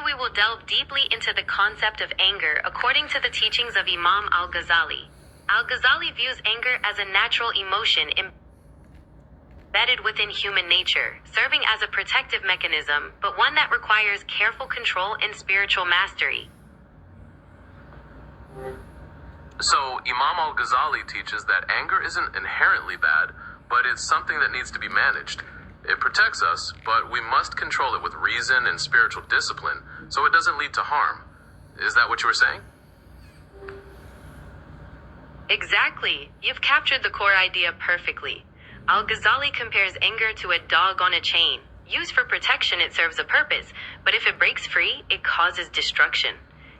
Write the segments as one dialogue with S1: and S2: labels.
S1: we will delve deeply into the concept of anger according to the teachings of Imam al-Ghazali. Al-Ghazali views anger as a natural emotion embedded within human nature, serving as a protective mechanism, but one that requires careful control and spiritual mastery.
S2: So, Imam al-Ghazali teaches that anger isn't inherently bad, but it's something that needs to be managed. It protects us, but we must control it with reason and spiritual discipline, so it doesn't lead to harm. Is that what you were saying?
S1: Exactly. You've captured the core idea perfectly. Al-Ghazali compares anger to a dog on a chain. Used for protection, it serves a purpose, but if it breaks free, it causes destruction.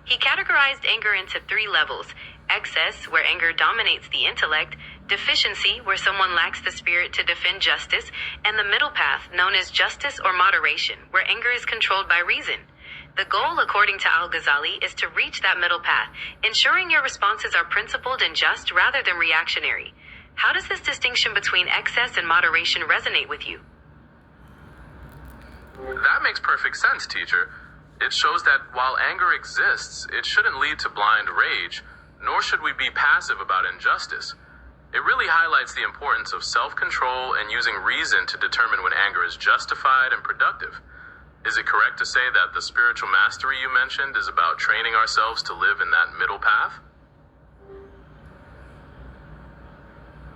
S1: He categorized anger into 3 levels: excess, where anger dominates the intellect; deficiency, where someone lacks the spirit to defend justice; and the middle path, known as justice or moderation, where anger is controlled by reason. The goal, according to Al-Ghazali, is to reach that middle path, ensuring your responses are principled and just rather than reactionary. How does this distinction between excess and moderation resonate with you?
S2: That makes perfect sense, teacher. It shows that while anger exists, it shouldn't lead to blind rage, nor should we be passive about injustice. It really highlights the importance of self-control and using reason to determine when anger is justified and productive. Is it correct to say that the spiritual mastery you mentioned is about training ourselves to live in that middle path?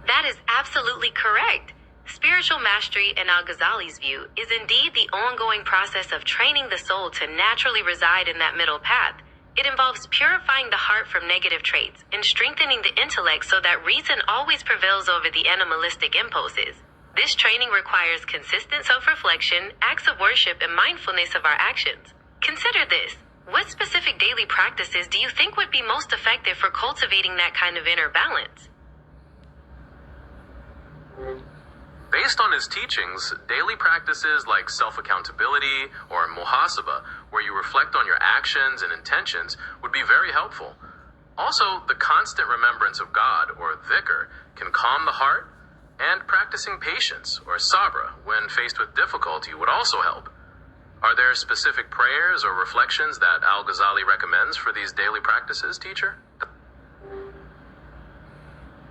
S1: That is absolutely correct. Spiritual mastery, in Al-Ghazali's view, is indeed the ongoing process of training the soul to naturally reside in that middle path. It involves purifying the heart from negative traits and strengthening the intellect so that reason always prevails over the animalistic impulses. This training requires consistent self-reflection, acts of worship, and mindfulness of our actions. Consider this. What specific daily practices do you think would be most effective for cultivating that kind of inner balance?
S2: Based on his teachings, daily practices like self-accountability or muhasaba, where you reflect on your actions and intentions, would be very helpful. Also, the constant remembrance of God, or dhikr, can calm the heart, and practicing patience, or sabra, when faced with difficulty would also help. Are there specific prayers or reflections that Al-Ghazali recommends for these daily practices, teacher?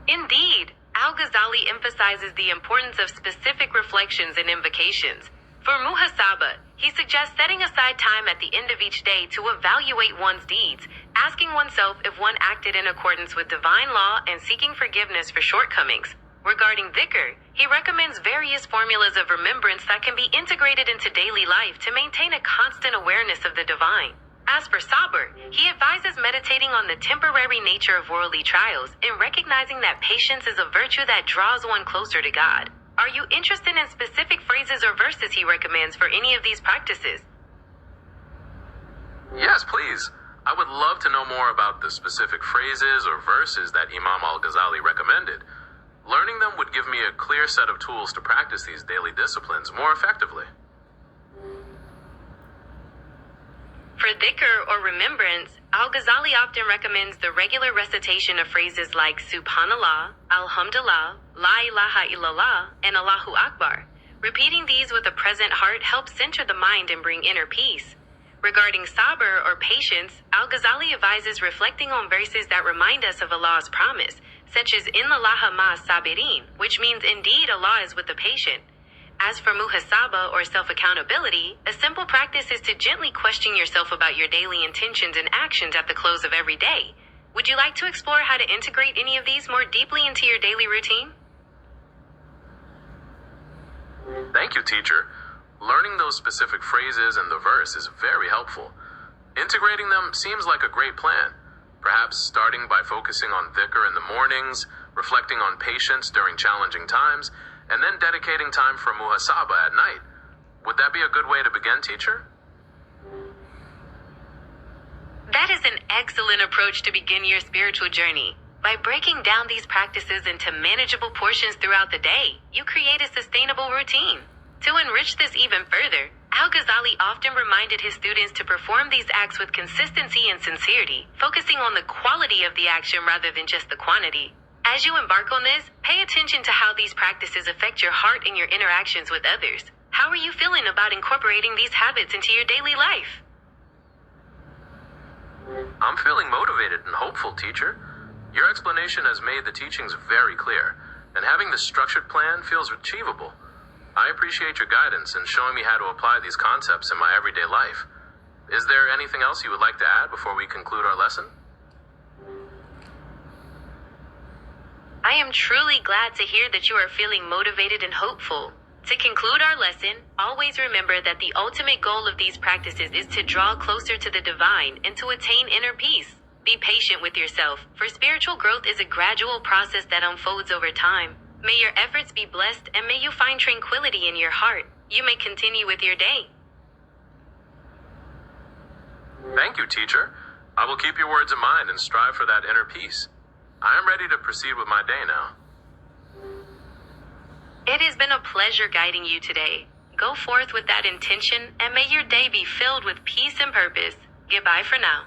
S1: Indeed. Al-Ghazali emphasizes the importance of specific reflections and invocations. For muhasaba, he suggests setting aside time at the end of each day to evaluate one's deeds, asking oneself if one acted in accordance with divine law and seeking forgiveness for shortcomings. Regarding dhikr, he recommends various formulas of remembrance that can be integrated into daily life to maintain a constant awareness of the divine. As for sabr, he advises meditating on the temporary nature of worldly trials and recognizing that patience is a virtue that draws one closer to God. Are you interested in specific phrases or verses he recommends for any of these practices?
S2: Yes, please. I would love to know more about the specific phrases or verses that Imam al-Ghazali recommended. Learning them would give me a clear set of tools to practice these daily disciplines more effectively.
S1: For dhikr or remembrance, Al-Ghazali often recommends the regular recitation of phrases like Subhanallah, Alhamdulillah, La ilaha illallah, and Allahu Akbar. Repeating these with a present heart helps center the mind and bring inner peace. Regarding sabr or patience, Al-Ghazali advises reflecting on verses that remind us of Allah's promise, such as Inna Allaha ma'as sabirin, which means indeed Allah is with the patient. As for muhasaba or self-accountability, a simple practice is to gently question yourself about your daily intentions and actions at the close of every day. Would you like to explore how to integrate any of these more deeply into your daily routine?
S2: Thank you, teacher. Learning those specific phrases and the verse is very helpful. Integrating them seems like a great plan. Perhaps starting by focusing on dhikr in the mornings, reflecting on patience during challenging times, and then dedicating time for muhasaba at night. Would that be a good way to begin, teacher?
S1: That is an excellent approach to begin your spiritual journey. By breaking down these practices into manageable portions throughout the day, you create a sustainable routine. To enrich this even further, Al-Ghazali often reminded his students to perform these acts with consistency and sincerity, focusing on the quality of the action rather than just the quantity. As you embark on this, pay attention to how these practices affect your heart and your interactions with others. How are you feeling about incorporating these habits into your daily life?
S2: I'm feeling motivated and hopeful, teacher. Your explanation has made the teachings very clear, and having this structured plan feels achievable. I appreciate your guidance in showing me how to apply these concepts in my everyday life. Is there anything else you would like to add before we conclude our lesson?
S1: I am truly glad to hear that you are feeling motivated and hopeful. To conclude our lesson, always remember that the ultimate goal of these practices is to draw closer to the divine and to attain inner peace. Be patient with yourself, for spiritual growth is a gradual process that unfolds over time. May your efforts be blessed and may you find tranquility in your heart. You may continue with your day.
S2: Thank you, teacher. I will keep your words in mind and strive for that inner peace. I am ready to proceed with my day now.
S1: It has been a pleasure guiding you today. Go forth with that intention and may your day be filled with peace and purpose. Goodbye for now.